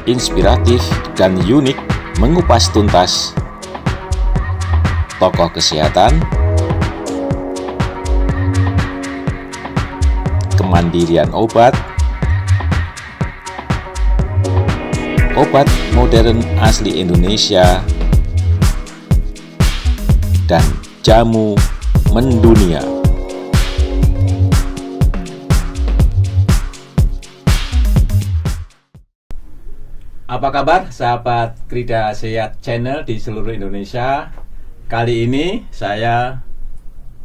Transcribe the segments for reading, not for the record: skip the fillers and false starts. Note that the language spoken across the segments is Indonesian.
inspiratif dan unik mengupas tuntas tokoh kesehatan, kemandirian obat modern asli Indonesia, dan jamu mendunia. Apa kabar sahabat Krida Sehat Channel di seluruh Indonesia? Kali ini saya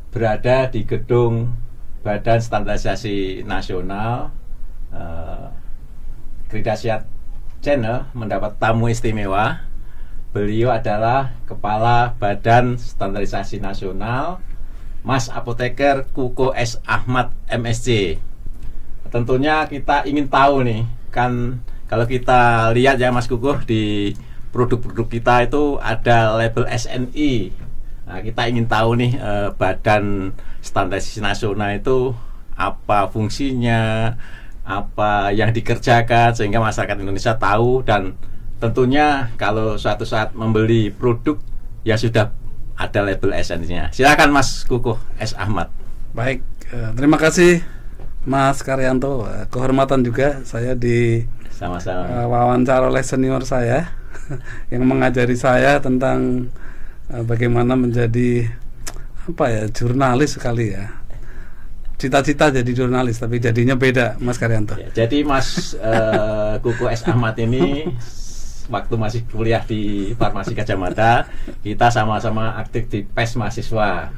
berada di gedung Badan Standarisasi Nasional. Krida Sehat Channel mendapat tamu istimewa. Beliau adalah Kepala Badan Standarisasi Nasional, Mas Apoteker Kuko S. Ahmad MSc. Tentunya kita ingin tahu nih, kan kalau kita lihat ya Mas Kuko, di produk-produk kita itu ada label SNI. Nah, kita ingin tahu nih Badan Standarisasi Nasional itu apa fungsinya, apa yang dikerjakan sehingga masyarakat Indonesia tahu, dan tentunya kalau suatu saat membeli produk ya sudah ada label SNI-nya. Silakan Mas Kuko S. Ahmad. Baik, terima kasih Mas Karyanto. Kehormatan juga saya di sama-sama wawancara oleh senior saya yang mengajari saya tentang bagaimana menjadi jurnalis sekali ya. Cita-cita jadi jurnalis tapi jadinya beda, Mas Karyanto. Ya, jadi Mas Kuko S. Ahmad ini waktu masih kuliah di Farmasi Gadjah Mada, kita sama-sama aktif di PES mahasiswa.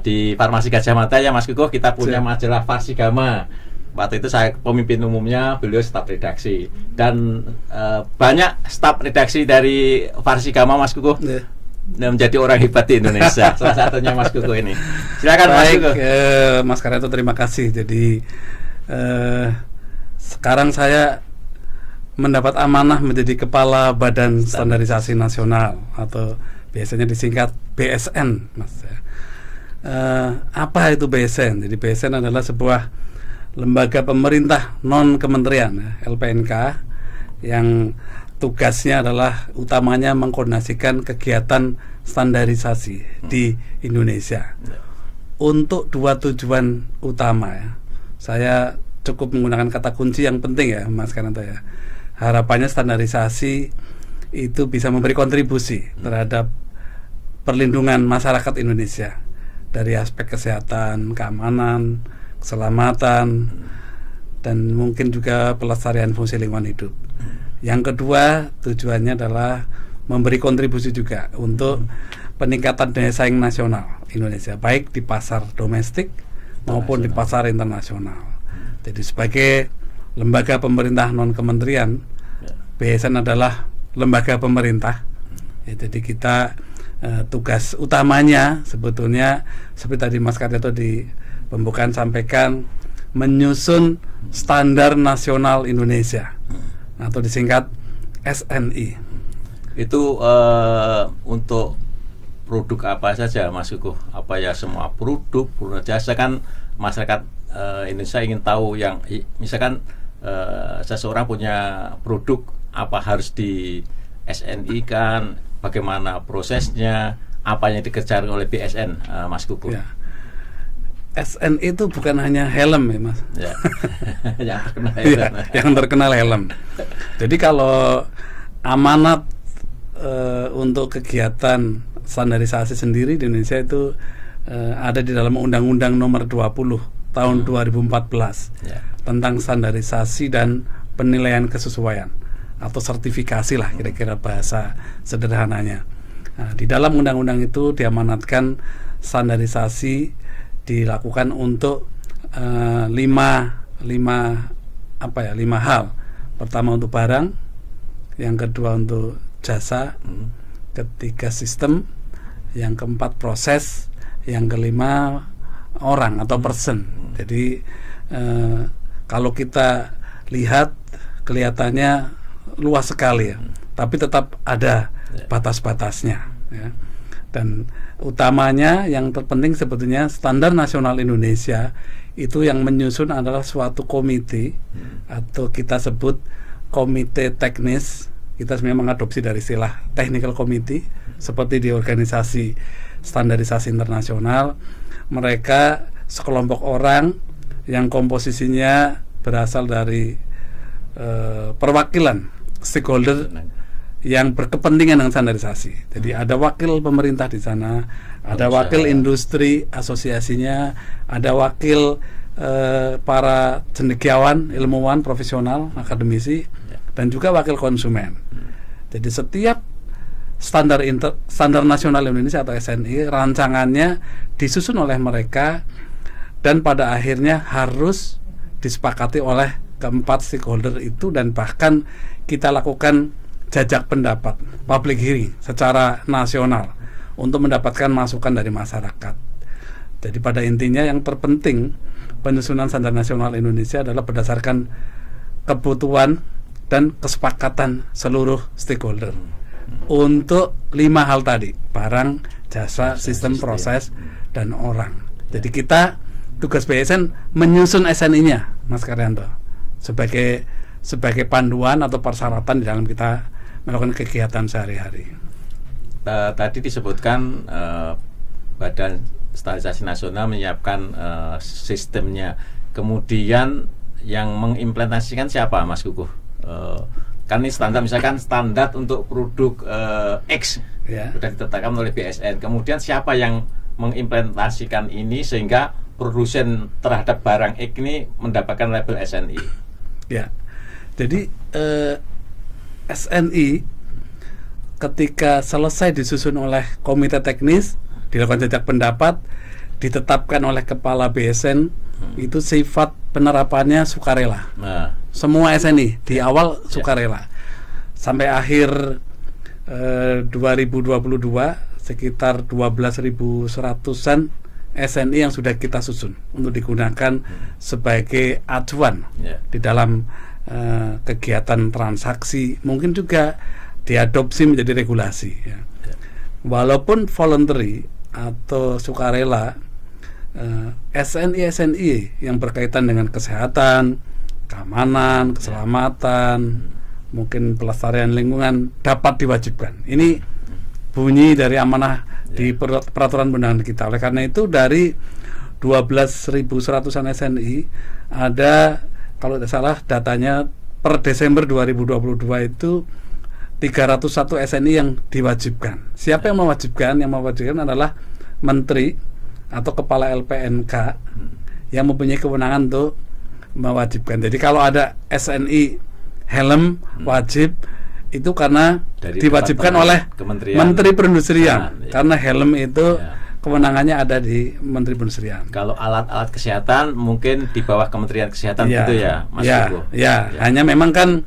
Di Farmasi Gadjah Mada ya Mas Kuko, kita punya majalah Farsigama. Waktu itu saya pemimpin umumnya, beliau staf redaksi, dan banyak staf redaksi dari Farsigama Mas Kuko menjadi orang hebat di Indonesia. Salah satunya Mas Kuko ini. Silakan Mas Kuko. Mas Karyanto, terima kasih. Jadi sekarang saya mendapat amanah menjadi Kepala Badan Standarisasi Nasional, atau biasanya disingkat BSN, Mas. Apa itu BSN? Jadi BSN adalah sebuah lembaga pemerintah non kementerian, LPNK, yang tugasnya adalah utamanya mengkoordinasikan kegiatan standarisasi di Indonesia untuk dua tujuan utama ya. Saya cukup menggunakan kata kunci yang penting ya Mas Karyanto ya. Harapannya standarisasi itu bisa memberi kontribusi terhadap perlindungan masyarakat Indonesia dari aspek kesehatan, keamanan, keselamatan, dan mungkin juga pelestarian fungsi lingkungan hidup. Yang kedua, tujuannya adalah memberi kontribusi juga untuk peningkatan daya saing nasional Indonesia, baik di pasar domestik maupun di pasar internasional. Jadi sebagai lembaga pemerintah non kementerian, BSN adalah lembaga pemerintah ya, jadi kita tugas utamanya sebetulnya seperti tadi Mas Karyanto di pembukaan sampaikan, menyusun standar nasional Indonesia atau disingkat SNI. Itu untuk produk apa saja Mas Kuko? Apa ya semua produk jasa? Kan masyarakat Indonesia ingin tahu, yang misalkan seseorang punya produk, apa harus di SNI kan, bagaimana prosesnya, apa yang dikerjakan oleh BSN, Mas Kuko? Ya. SNI itu bukan hanya helm ya Mas ya. Yang terkenal helm. Ya, yang terkenal helm. Jadi kalau amanat untuk kegiatan standarisasi sendiri di Indonesia itu ada di dalam Undang-Undang Nomor 20 Tahun 2014 ya, tentang standarisasi dan penilaian kesesuaian atau sertifikasi lah kira-kira bahasa sederhananya. Nah, di dalam undang-undang itu diamanatkan standarisasi dilakukan untuk lima hal. Pertama untuk barang, yang kedua untuk jasa, ketiga sistem, yang keempat proses, yang kelima orang atau person. Jadi kalau kita lihat kelihatannya luas sekali ya, tapi tetap ada batas-batasnya ya. Dan utamanya yang terpenting sebetulnya standar nasional Indonesia itu yang menyusun adalah suatu komite atau kita sebut komite teknis. Kita sebenarnya mengadopsi dari istilah technical committee seperti di organisasi standarisasi internasional. Mereka sekelompok orang yang komposisinya berasal dari perwakilan stakeholder yang berkepentingan dengan standarisasi. Jadi ada wakil pemerintah di sana, ada wakil industri asosiasinya, ada wakil para cendekiawan, ilmuwan, profesional, akademisi, dan juga wakil konsumen. Jadi setiap standar nasional Indonesia atau SNI rancangannya disusun oleh mereka dan pada akhirnya harus disepakati oleh keempat stakeholder itu, dan bahkan kita lakukan jajak pendapat, public hearing secara nasional untuk mendapatkan masukan dari masyarakat. Jadi pada intinya yang terpenting penyusunan standar nasional Indonesia adalah berdasarkan kebutuhan dan kesepakatan seluruh stakeholder untuk 5 hal tadi: barang, jasa, sistem, proses, dan orang. Jadi kita, tugas BSN menyusun SNI-nya, Mas Karyanto, sebagai panduan atau persyaratan di dalam kita melakukan kegiatan sehari-hari. Tadi disebutkan Badan Standarisasi Nasional menyiapkan sistemnya. Kemudian yang mengimplementasikan siapa, Mas Kukuh? Kan ini standar, misalkan standar untuk produk X sudah ditetapkan oleh BSN. Kemudian siapa yang mengimplementasikan ini sehingga produsen terhadap barang X ini mendapatkan label SNI? Ya, jadi SNI ketika selesai disusun oleh komite teknis, dilakukan jajak pendapat, ditetapkan oleh kepala BSN, itu sifat penerapannya sukarela. Semua SNI di awal sukarela. Sampai akhir 2022 sekitar 12.100-an SNI yang sudah kita susun untuk digunakan sebagai acuan di dalam kegiatan transaksi, mungkin juga diadopsi menjadi regulasi. Walaupun voluntary atau sukarela, SNI yang berkaitan dengan kesehatan, keamanan, keselamatan, mungkin pelestarian lingkungan dapat diwajibkan. Ini bunyi dari amanah di peraturan perundangan kita. Oleh karena itu dari 12.100-an SNI ada, kalau tidak salah datanya per Desember 2022 itu 301 SNI yang diwajibkan. Siapa yang mewajibkan? Yang mewajibkan adalah Menteri atau Kepala LPNK yang mempunyai kewenangan untuk mewajibkan. Jadi kalau ada SNI helm wajib, itu karena dari diwajibkan oleh Menteri Perindustrian, karena helm itu kewenangannya ada di Menteri Perindustrian. Kalau alat-alat kesehatan mungkin di bawah Kementerian Kesehatan gitu ya, Mas Hugo? Hanya memang kan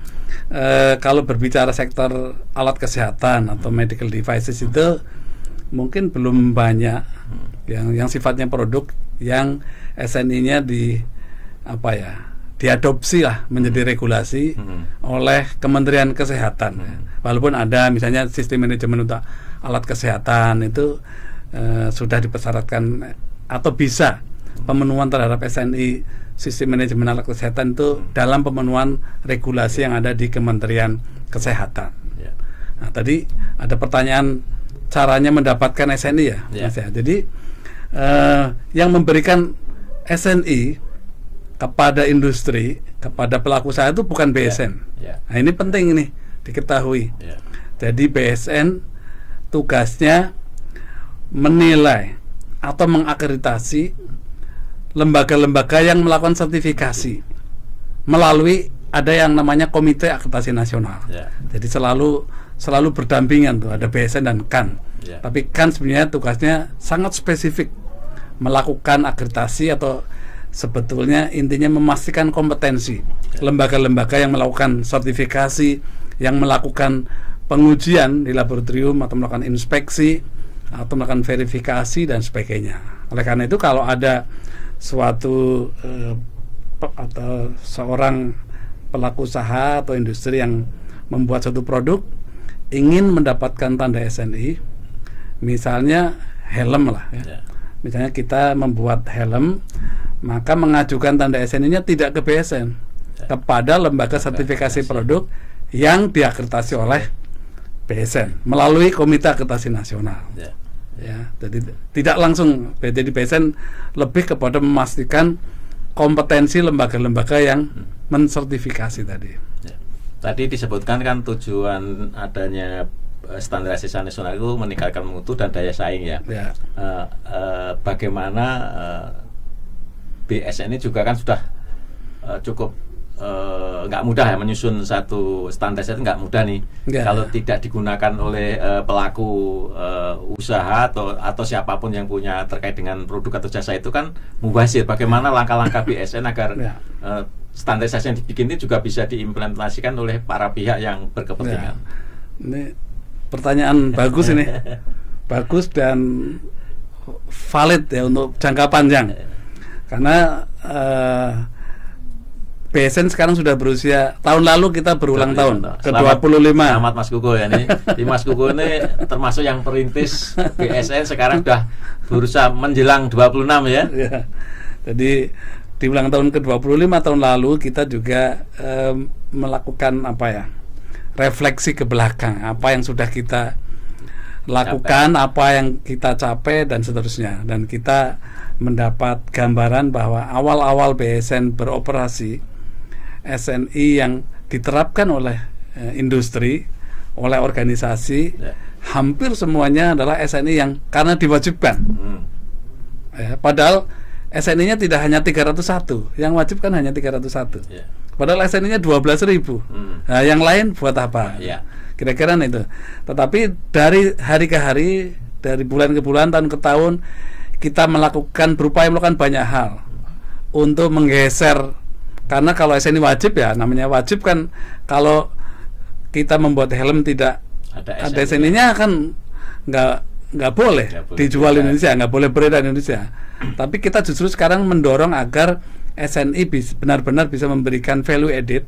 kalau berbicara sektor alat kesehatan atau medical devices itu mungkin belum banyak yang sifatnya produk yang SNI-nya diadopsi lah menjadi regulasi oleh Kementerian Kesehatan. Walaupun ada misalnya sistem manajemen untuk alat kesehatan itu sudah dipersyaratkan atau bisa pemenuhan terhadap SNI sistem manajemen alat kesehatan itu dalam pemenuhan regulasi yang ada di Kementerian Kesehatan. Nah, tadi ada pertanyaan caranya mendapatkan SNI ya, Mas ya. Jadi yang memberikan SNI kepada industri, kepada pelaku usaha itu bukan BSN. Nah, ini penting ini diketahui. Jadi BSN tugasnya menilai atau mengakreditasi lembaga-lembaga yang melakukan sertifikasi melalui ada yang namanya Komite Akreditasi Nasional. Jadi selalu berdampingan tuh, ada BSN dan KAN. Tapi KAN sebenarnya tugasnya sangat spesifik melakukan akreditasi atau sebetulnya intinya memastikan kompetensi lembaga-lembaga yang melakukan sertifikasi, yang melakukan pengujian di laboratorium atau melakukan inspeksi atau melakukan verifikasi dan sebagainya. Oleh karena itu kalau ada suatu atau seorang pelaku usaha atau industri yang membuat suatu produk ingin mendapatkan tanda SNI, misalnya helm lah ya. Misalnya kita membuat helm, maka mengajukan tanda SNI-nya tidak ke BSN, kepada lembaga sertifikasi produk yang diakreditasi oleh BSN melalui Komite Akreditasi Nasional. Ya, jadi tidak langsung. Jadi BSN lebih kepada memastikan kompetensi lembaga-lembaga yang mensertifikasi tadi. Tadi disebutkan kan tujuan adanya standarisasi nasional itu meningkatkan mutu dan daya saing ya. Bagaimana BSN ini juga kan sudah cukup nggak mudah ya menyusun satu standar itu, nggak mudah nih kalau tidak digunakan oleh pelaku usaha atau siapapun yang punya terkait dengan produk atau jasa itu kan mubazir. Bagaimana langkah-langkah BSN agar standarisasi yang dibikin ini juga bisa diimplementasikan oleh para pihak yang berkepentingan? Ini pertanyaan bagus ini, bagus dan valid ya untuk jangka panjang, karena BSN sekarang sudah berusia, tahun lalu kita berulang tahun ke-25. Selamat Mas Kuko ya nih. Di Mas Kuko ini termasuk yang perintis BSN, sekarang sudah berusaha menjelang 26 ya. Jadi di ulang tahun ke-25 tahun lalu kita juga melakukan refleksi ke belakang, apa yang sudah kita lakukan, apa yang kita capai dan seterusnya. Dan kita mendapat gambaran bahwa awal-awal BSN beroperasi, SNI yang diterapkan oleh industri, oleh organisasi, hampir semuanya adalah SNI yang karena diwajibkan. Padahal SNI-nya tidak hanya 301, yang wajib kan hanya 301. Padahal SNI-nya 12.000. Nah, yang lain buat apa? Kira-kira itu. Tetapi dari hari ke hari, dari bulan ke bulan, tahun ke tahun, kita berupaya melakukan banyak hal untuk menggeser. Karena kalau SNI wajib ya, namanya wajib kan, kalau kita membuat helm tidak ada SNI-nya kan nggak boleh dijual di Indonesia, nggak boleh beredar di Indonesia. Tapi kita justru sekarang mendorong agar SNI benar-benar bisa memberikan value added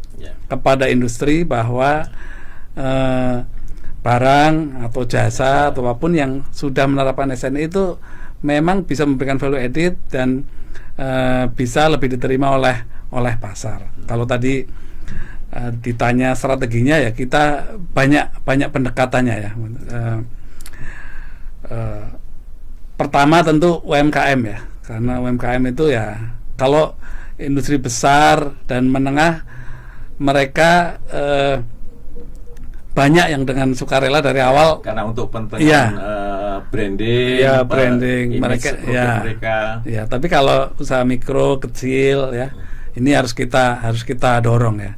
kepada industri, bahwa barang atau jasa atau apapun yang sudah menerapkan SNI itu memang bisa memberikan value added dan bisa lebih diterima oleh pasar. Kalau tadi ditanya strateginya ya, kita banyak pendekatannya ya. Pertama tentu UMKM ya, karena UMKM itu ya, kalau industri besar dan menengah mereka banyak yang dengan sukarela dari awal, karena untuk pentingnya branding mereka ya. Tapi kalau usaha mikro kecil ya, ini harus kita dorong ya.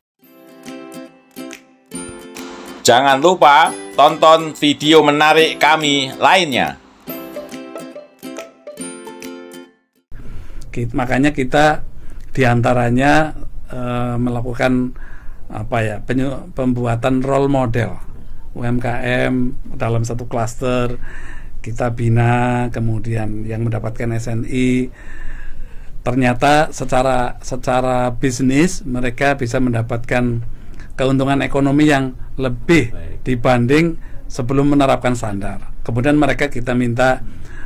Jangan lupa tonton video menarik kami lainnya. Makanya kita diantaranya melakukan pembuatan role model UMKM dalam satu klaster, kita bina, kemudian yang mendapatkan SNI ternyata secara bisnis mereka bisa mendapatkan keuntungan ekonomi yang lebih dibanding sebelum menerapkan standar. Kemudian kita minta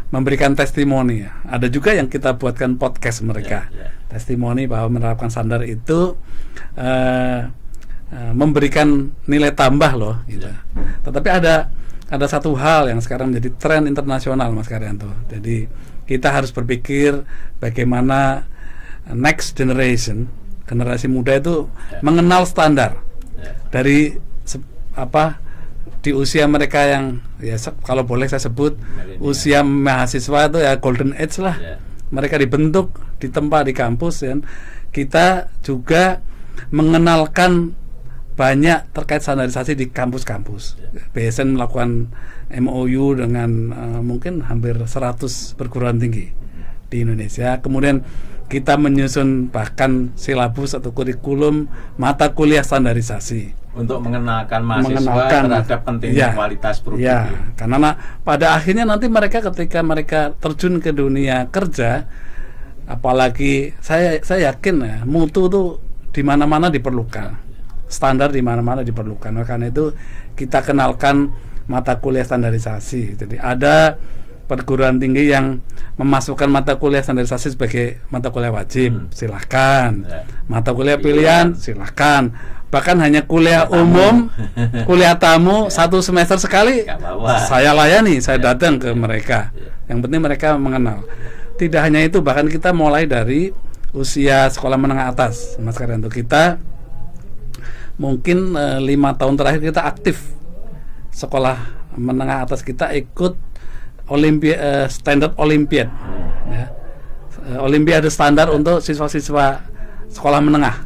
memberikan testimoni. Ada juga yang kita buatkan podcast mereka, testimoni bahwa menerapkan standar itu memberikan nilai tambah loh gitu. Tetapi ada satu hal yang sekarang menjadi tren internasional, Mas Karyanto. Jadi kita harus berpikir bagaimana next generation, generasi muda itu mengenal standar dari di usia mereka yang ya, kalau boleh saya sebut usia mahasiswa itu ya golden age lah. Mereka dibentuk di tempat di kampus, dan kita juga mengenalkan banyak terkait standarisasi di kampus-kampus. BSN melakukan MOU dengan mungkin hampir 100 perguruan tinggi di Indonesia. Kemudian kita menyusun bahkan silabus atau kurikulum mata kuliah standarisasi untuk mengenalkan mahasiswa terhadap pentingnya kualitas produk. Karena pada akhirnya nanti ketika mereka terjun ke dunia kerja, apalagi saya yakin ya, mutu itu di mana-mana diperlukan, standar di mana-mana diperlukan. Karena itu kita kenalkan mata kuliah standarisasi. Jadi ada perguruan tinggi yang memasukkan mata kuliah standarisasi sebagai mata kuliah wajib, silahkan. Mata kuliah pilihan, silahkan. Bahkan hanya kuliah umum, kuliah tamu 1 semester sekali, saya layani, saya datang ke mereka. Yang penting mereka mengenal. Tidak hanya itu, bahkan kita mulai dari usia sekolah menengah atas, Mas Karyanto. Kita mungkin 5 tahun terakhir kita aktif sekolah menengah atas, kita ikut standar Olimpiade, ya. Olimpiade standar untuk siswa-siswa sekolah menengah.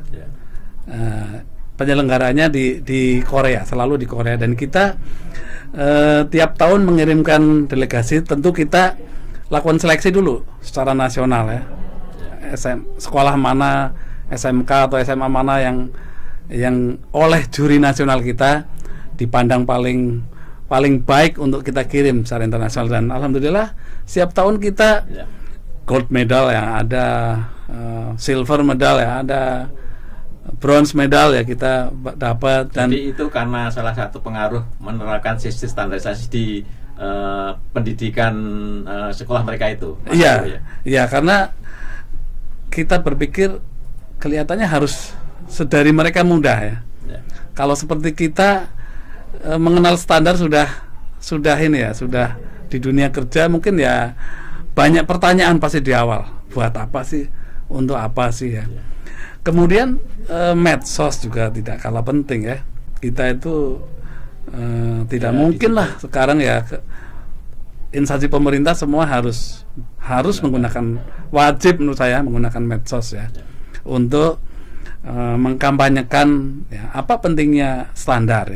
Penyelenggaranya di Korea, selalu di Korea, dan kita tiap tahun mengirimkan delegasi. Tentu kita lakukan seleksi dulu secara nasional, ya. Sekolah mana, SMK atau SMA mana yang oleh juri nasional kita dipandang paling baik untuk kita kirim secara internasional. Dan alhamdulillah setiap tahun kita gold medal, ya, ada silver medal, ya, ada bronze medal, ya, kita dapat. Dan jadi itu karena salah satu pengaruh menerapkan sistem standarisasi di pendidikan sekolah mereka itu. Iya, iya, karena kita berpikir kelihatannya harus sedari mereka mudah, ya. Kalau seperti kita mengenal standar sudah ini, ya, sudah di dunia kerja, mungkin ya banyak pertanyaan pasti di awal, buat apa sih, untuk apa sih, ya. Kemudian medsos juga tidak kalah penting, ya. Kita itu tidak mungkin lah sekarang, ya, instansi pemerintah semua harus menggunakan, wajib menurut saya menggunakan medsos, ya, untuk mengkampanyekan, ya, apa pentingnya standar,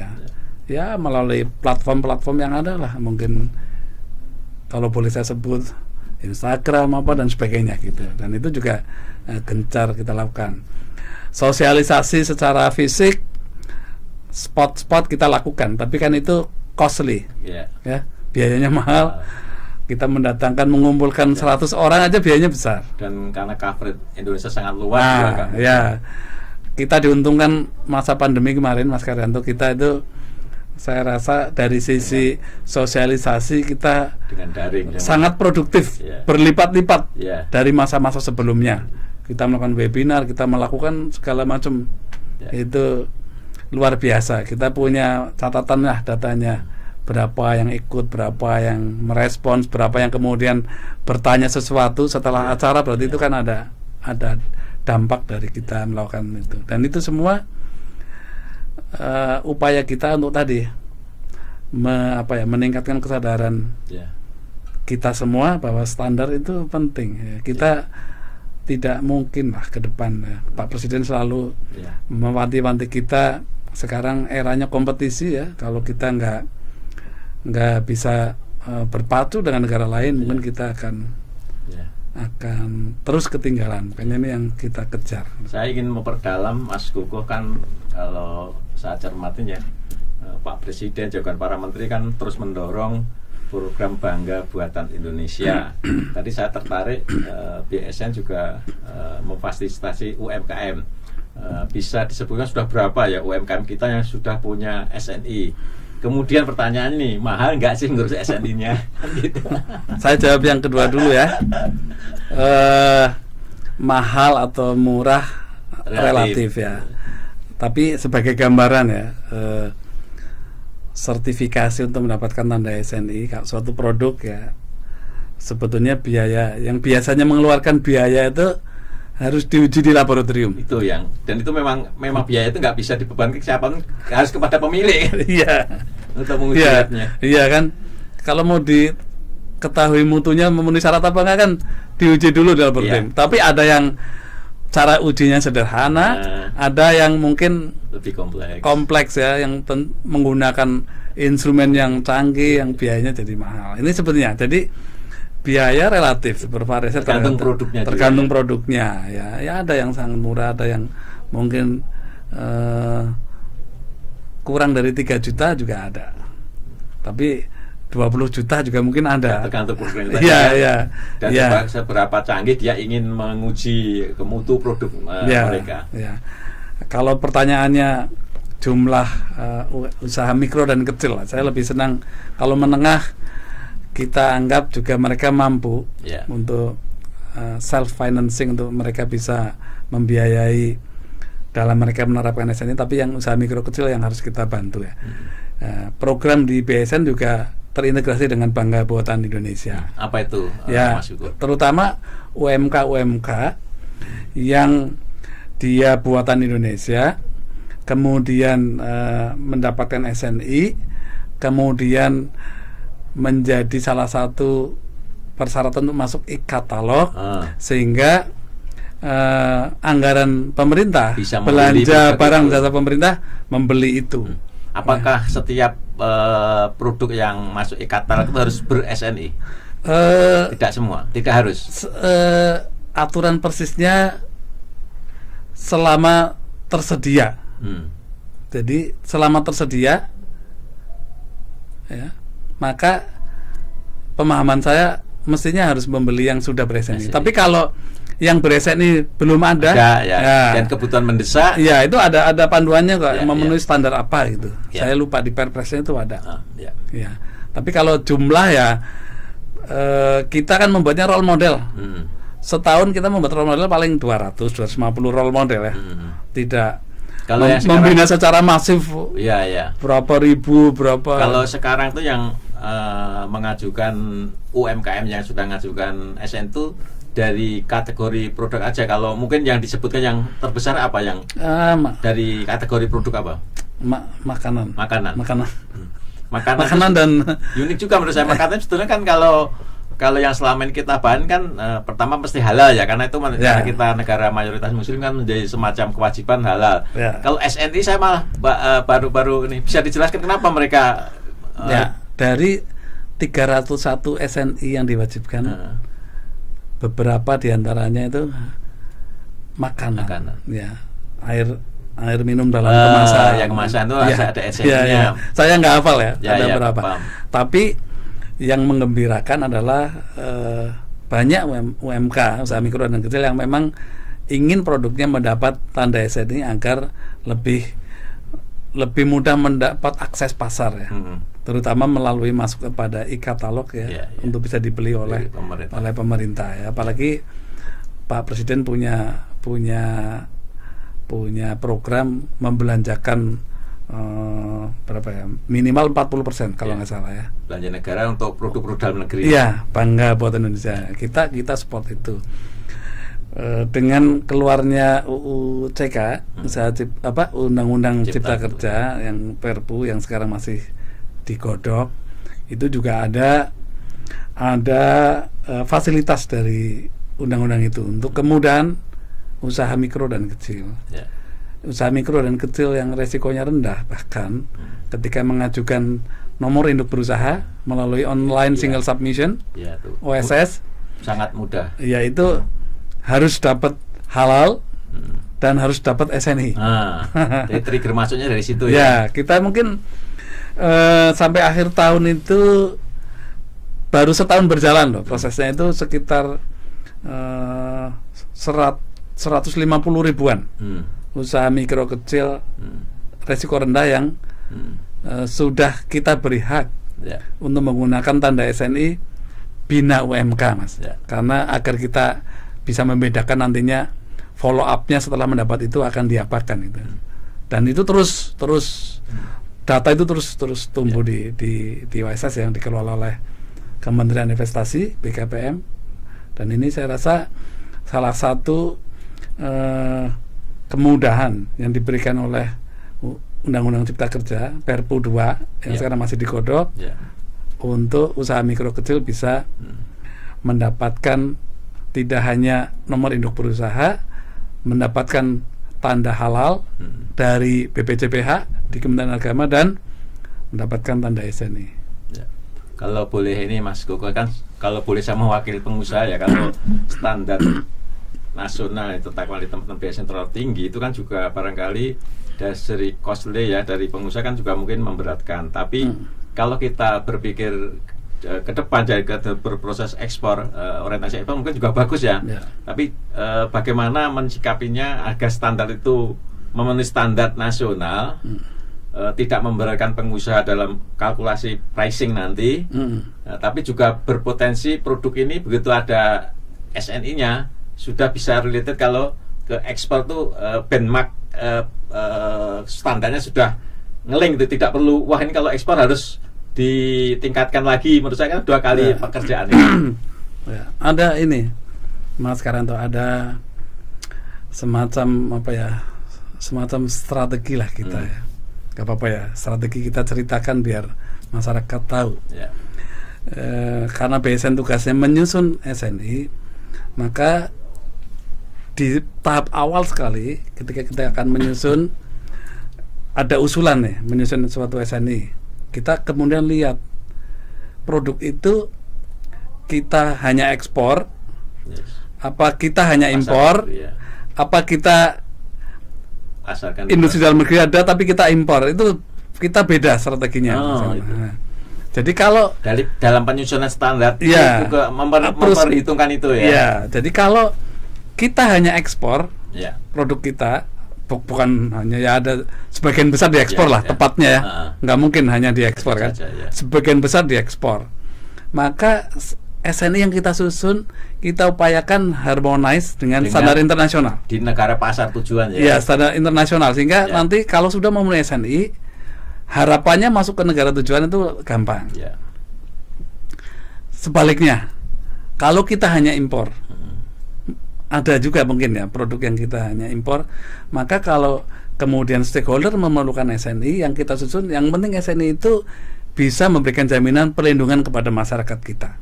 ya, melalui platform-platform yang ada lah, mungkin kalau boleh saya sebut Instagram apa dan sebagainya gitu. Dan itu juga gencar kita lakukan. Sosialisasi secara fisik, spot-spot kita lakukan, tapi kan itu costly, ya, biayanya mahal. Kita mengumpulkan 100 orang aja biayanya besar. Dan karena coverage Indonesia sangat luas, ya, kita diuntungkan masa pandemi kemarin, Mas Karyanto. Kita itu, saya rasa dari sisi sosialisasi kita dengan daring sangat produktif, berlipat-lipat dari masa-masa sebelumnya. Kita melakukan webinar, kita melakukan segala macam, itu luar biasa. Kita punya catatan lah, datanya, berapa yang ikut, berapa yang merespons, berapa yang kemudian bertanya sesuatu setelah acara. Berarti itu kan ada dampak dari kita melakukan itu. Dan itu semua upaya kita untuk tadi meningkatkan kesadaran kita semua bahwa standar itu penting, ya. Kita tidak mungkin lah ke depan, ya. Pak Presiden selalu mewanti-wanti kita, sekarang eranya kompetisi, ya. Kalau kita nggak bisa berpacu dengan negara lain, mungkin kita akan terus ketinggalan. Makanya ini yang kita kejar. Saya ingin memperdalam, Mas Kukuh, kan kalau saya cermatin, ya, Pak Presiden juga para menteri kan terus mendorong program Bangga Buatan Indonesia. Tadi saya tertarik, BSN juga memfasilitasi UMKM. Bisa disebutkan sudah berapa, ya, UMKM kita yang sudah punya SNI? Kemudian pertanyaan ini, mahal nggak sih ngurus SNI-nya? Gitu. Saya jawab yang kedua dulu, ya. Mahal atau murah relatif, ya. Tapi sebagai gambaran, ya, sertifikasi untuk mendapatkan tanda SNI suatu produk, ya, sebetulnya biaya yang biasanya mengeluarkan biaya itu harus diuji di laboratorium. Itu dan itu memang biaya itu nggak bisa dibebankan ke siapa, harus kepada pemilik. Iya. Untuk menguji labnya. Iya kan. Kalau mau diketahui mutunya memenuhi syarat apa enggak, kan diuji dulu di laboratorium. Tapi ada yang cara ujinya sederhana, ada yang mungkin lebih kompleks, ya, yang menggunakan instrumen yang canggih, yang biayanya jadi mahal. Ini sebetulnya jadi biaya relatif bervariasi tergantung produknya, ya ada yang sangat murah, ada yang mungkin kurang dari 3 juta juga ada, tapi 20 juta juga mungkin ada. Tergantung produknya. Iya. Dan seberapa canggih dia ingin menguji mutu produk mereka. Ya. Kalau pertanyaannya jumlah usaha mikro dan kecil, saya lebih senang. Kalau menengah, kita anggap juga mereka mampu Ya. untuk self financing, untuk mereka bisa membiayai dalam mereka menerapkan SNI, tapi yang usaha mikro kecil yang harus kita bantu ya. Program di BSN juga terintegrasi dengan Bangga Buatan Indonesia. Apa itu, Ya, Mas Kuko? terutama UMK yang dia buatan Indonesia, kemudian mendapatkan SNI, kemudian menjadi salah satu persyaratan untuk masuk e-katalog, sehingga anggaran pemerintah Bisa membeli belanja produk barang itu. jasa pemerintah membeli itu. Apakah setiap produk yang masuk e-katalog itu harus ber-SNI? Tidak semua, tidak harus. Aturan persisnya selama tersedia. Jadi selama tersedia, ya, maka pemahaman saya mestinya harus membeli yang sudah ber-SNI. Tapi kalau yang ber-SNI belum ada, ya, dan kebutuhan mendesak, ya itu ada panduannya kok, Ya, memenuhi standar apa gitu. Ya. Saya lupa di Perpresnya itu ada. ya. Ya. Tapi kalau jumlah ya, kita kan membuatnya role model. Setahun kita membuat role model paling 200-250 role model ya. Tidak Kalau yang sekarang, membina secara masif. ya, ya. Berapa ribu, berapa. Kalau sekarang tuh yang mengajukan UMKM yang sudah mengajukan SN itu dari kategori produk aja. Kalau mungkin yang disebutkan yang terbesar apa, yang dari kategori produk apa? Makanan. Makanan dan unik juga menurut saya. Makanan sebetulnya kan kalau yang selama ini kita bahan kan pertama mesti halal ya, karena itu karena kita negara mayoritas muslim kan menjadi semacam kewajiban halal. Kalau SNI saya malah baru-baru ini bisa dijelaskan kenapa mereka dari 301 SNI yang diwajibkan, beberapa diantaranya itu makanan. Ya, air minum dalam kemasan. Yang kemasan itu ada SNI-nya. Ya. Saya nggak hafal ya, ada berapa. Paham. Tapi yang menggembirakan adalah banyak UMK, usaha mikro dan kecil, yang memang ingin produknya mendapat tanda SNI agar lebih mudah mendapat akses pasar ya. Terutama melalui masuk kepada e-katalog ya, untuk bisa dibeli oleh pemerintah ya. Apalagi Pak Presiden punya program membelanjakan berapa ya, minimal 40% kalau nggak salah ya, belanja negara untuk produk-produk dalam negeri. Iya, Bangga Buatan Indonesia. Kita support itu. Dengan keluarnya UU CK, Undang-Undang Cipta Kerja, yang Perpu yang sekarang masih digodok, itu juga ada fasilitas dari undang-undang itu untuk kemudahan usaha mikro dan kecil. Usaha mikro dan kecil yang resikonya rendah, bahkan ketika mengajukan nomor induk berusaha melalui online single submission, OSS, sangat mudah. Ya, itu harus dapat halal dan harus dapat SNI. Jadi trigger masuknya dari situ ya. Ya, kita mungkin sampai akhir tahun itu baru setahun berjalan loh prosesnya, itu sekitar 150 ribuan usaha mikro kecil resiko rendah yang sudah kita beri hak untuk menggunakan tanda SNI Bina UMK, Mas. Karena agar kita bisa membedakan nantinya follow up-nya setelah mendapat itu akan diapakan itu. Dan itu terus data itu terus tumbuh di OSS yang dikelola oleh Kementerian Investasi, BKPM. Dan ini saya rasa salah satu kemudahan yang diberikan oleh Undang-Undang Cipta Kerja Perpu 2 yang sekarang masih digodok, untuk usaha mikro kecil bisa mendapatkan tidak hanya nomor induk berusaha, mendapatkan tanda halal dari BPJPH di Kementerian Agama, dan mendapatkan tanda SNI. Kalau boleh ini Mas Kuko, kan kalau boleh saya mewakili pengusaha ya, kalau standar nasional itu di tempat-tempat BSN terlalu tinggi, itu kan juga barangkali dari costly ya, dari pengusaha kan juga mungkin memberatkan. Tapi kalau kita berpikir ke depan, jadi berproses ekspor, orientasi ekspor mungkin juga bagus ya. Tapi bagaimana mensikapinya agar standar itu memenuhi standar nasional, tidak memberatkan pengusaha dalam kalkulasi pricing nanti, tapi juga berpotensi produk ini begitu ada SNI-nya sudah bisa related kalau ke ekspor tuh benchmark standarnya sudah ngeling itu, tidak perlu wah ini kalau ekspor harus ditingkatkan lagi. Menurut saya kan 2 kali pekerjaan ini. Ya, ada ini Mas Karanto, ada semacam semacam strategi lah kita ya. Gak apa-apa ya, strategi kita ceritakan biar masyarakat tahu. Karena BSN tugasnya menyusun SNI, maka di tahap awal sekali ketika kita akan menyusun, ada usulan nih menyusun suatu SNI, kita kemudian lihat produk itu kita hanya ekspor, apa kita hanya impor, apa kita industri dalam negeri ada tapi kita impor. Itu kita beda strateginya. Nah, jadi kalau dalam penyusunan standar juga memperhitungkan itu ya. Ya, jadi kalau kita hanya ekspor produk kita, bukan hanya ya, ada sebagian besar diekspor lah tepatnya ya. Nggak mungkin hanya diekspor kan. Sebagian besar diekspor. Maka SNI yang kita susun, kita upayakan harmonize dengan standar internasional di negara pasar tujuan ya. Ya, standar internasional, sehingga nanti kalau sudah memenuhi SNI, harapannya masuk ke negara tujuan itu gampang. Sebaliknya, kalau kita hanya impor, ada juga mungkin ya produk yang kita hanya impor, maka kalau kemudian stakeholder memerlukan SNI yang kita susun, yang penting SNI itu bisa memberikan jaminan perlindungan kepada masyarakat kita.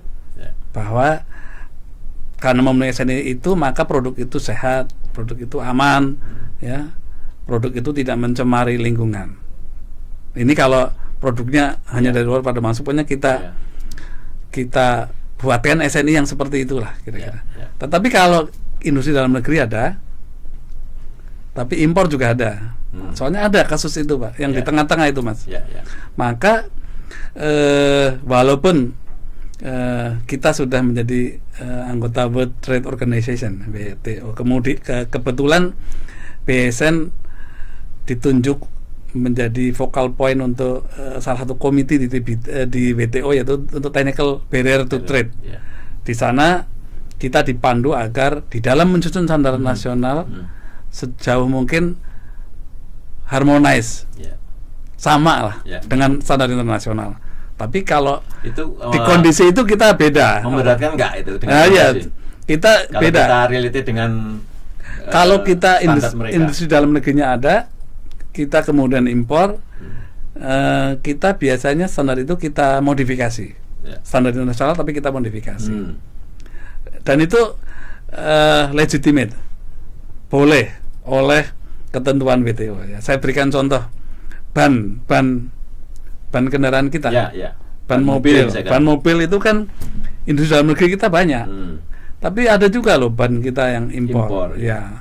Bahwa karena memenuhi SNI itu, maka produk itu sehat, produk itu aman, ya, produk itu tidak mencemari lingkungan. Ini kalau produknya hanya dari luar pada masuk, pokoknya kita buatkan SNI yang seperti itulah kira-kira. Tetapi kalau industri dalam negeri ada, tapi impor juga ada. Soalnya ada kasus itu Pak, yang di tengah-tengah itu Mas. Maka walaupun kita sudah menjadi anggota World Trade Organization WTO, kemudian kebetulan BSN ditunjuk menjadi focal point untuk salah satu komite di WTO, yaitu untuk Technical Barrier to Trade. Di sana kita dipandu agar di dalam menyusun standar nasional sejauh mungkin harmonize, sama lah dengan standar internasional. Tapi kalau itu di kondisi itu kita beda. Memberatkan nggak itu? Kita kalau beda. Kita relate dengan kalau kita industri dalam negerinya ada, kita kemudian impor, kita biasanya standar itu kita modifikasi. Standar internasional tapi kita modifikasi. Dan itu legitimate, boleh oleh ketentuan WTO. Ya. Saya berikan contoh ban kendaraan kita, ban mobil itu kan industri dalam negeri kita banyak, tapi ada juga loh ban kita yang impor. Ya,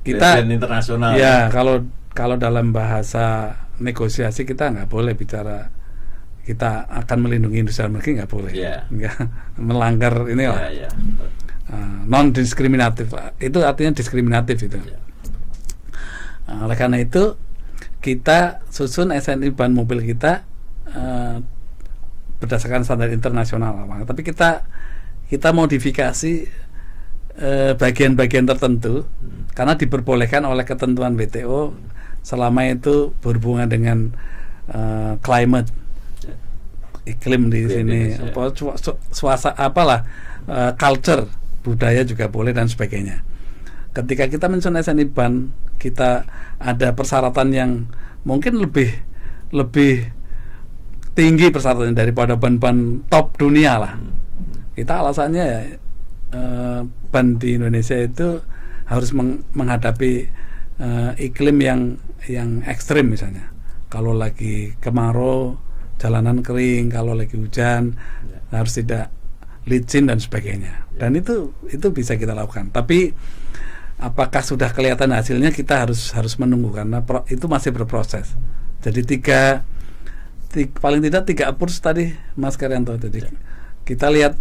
kita internasional. Ya, kalau dalam bahasa negosiasi kita nggak boleh bicara kita akan melindungi industri dalam negeri, nggak boleh, nggak melanggar inilah. Non diskriminatif, itu artinya diskriminatif itu. Oleh karena itu kita susun SNI ban mobil kita berdasarkan standar internasional, tapi kita modifikasi bagian-bagian tertentu karena diperbolehkan oleh ketentuan WTO selama itu berhubungan dengan climate, iklim di sini, culture, budaya juga boleh dan sebagainya. Ketika kita menyusun SNI ban, kita ada persyaratan yang mungkin lebih tinggi persyaratannya daripada ban-ban top dunia lah. Kita alasannya ban di Indonesia itu harus menghadapi iklim yang ekstrim, misalnya kalau lagi kemarau jalanan kering, kalau lagi hujan harus tidak licin dan sebagainya. Dan itu bisa kita lakukan. Tapi apakah sudah kelihatan hasilnya, kita harus menunggu karena itu masih berproses. Jadi paling tidak 3 approach tadi Mas Karyanto. Jadi kita lihat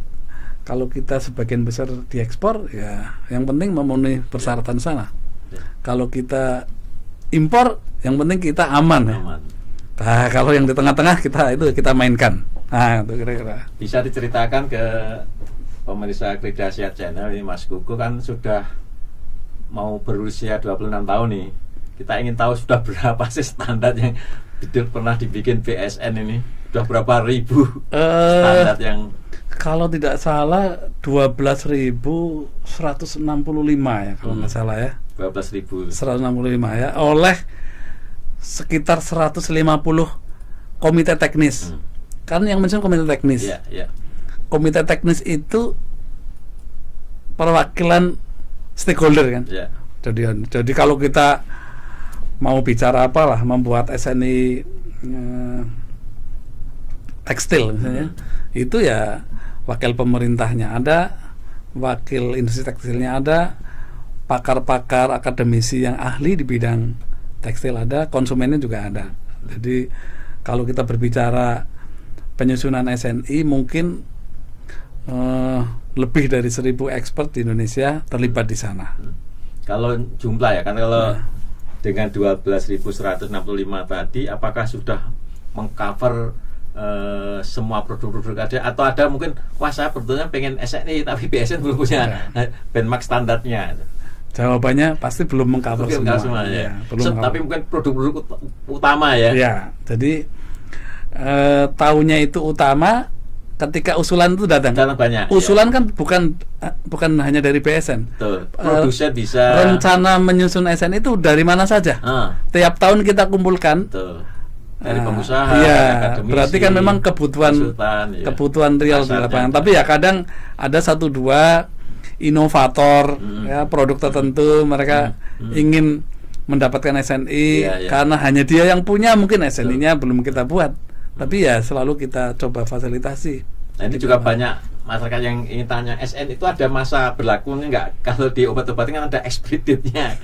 kalau kita sebagian besar diekspor, ya yang penting memenuhi persyaratan sana. Kalau kita impor, yang penting kita aman. Nah, kalau yang di tengah-tengah kita mainkan. Nah, itu kira-kira. Bisa diceritakan ke pemirsa Akreditasi Channel ini, Mas Kuku kan sudah mau berusia 26 tahun nih. Kita ingin tahu sudah berapa sih standar yang pernah dibikin BSN ini? Sudah berapa ribu standar yang... Kalau tidak salah 12.165 ya, kalau nggak salah ya. 12.000. 165 ya, oleh sekitar 150 komite teknis. Kan yang mention komite teknis. Komite teknis itu perwakilan stakeholder kan. Jadi kalau kita mau bicara apalah, membuat SNI tekstil misalnya, itu ya wakil pemerintahnya ada, wakil industri tekstilnya ada, pakar-pakar akademisi yang ahli di bidang tekstil ada, konsumennya juga ada. Jadi kalau kita berbicara penyusunan SNI, mungkin lebih dari 1.000 expert di Indonesia terlibat di sana. Kalau jumlah ya, kan kalau dengan 12.165 tadi, apakah sudah mengcover semua produk-produk ada, atau ada mungkin wah saya sebetulnya pengen SNI tapi BSN belum punya benchmark standarnya? Jawabannya pasti belum mengcover semua. Tapi mungkin produk-produk utama ya. Ya, jadi tahunya itu utama ketika usulan itu datang. Banyak. Usulan kan bukan hanya dari BSN. Produsen bisa. Rencana menyusun SN itu dari mana saja. Tiap tahun kita kumpulkan. Dari pengusaha, akademisi, berarti kan memang kebutuhan real di lapangan. Tapi ya kadang ada 1-2 inovator ya, produk tertentu mereka ingin mendapatkan SNI karena hanya dia yang punya, mungkin SNI-nya belum kita buat. Tapi ya selalu kita coba fasilitasi. Nah, ini juga banyak masyarakat yang ingin tanya, SN itu ada masa berlakunya nggak? Kalau di obat-obatan kan ada ekspeditnya.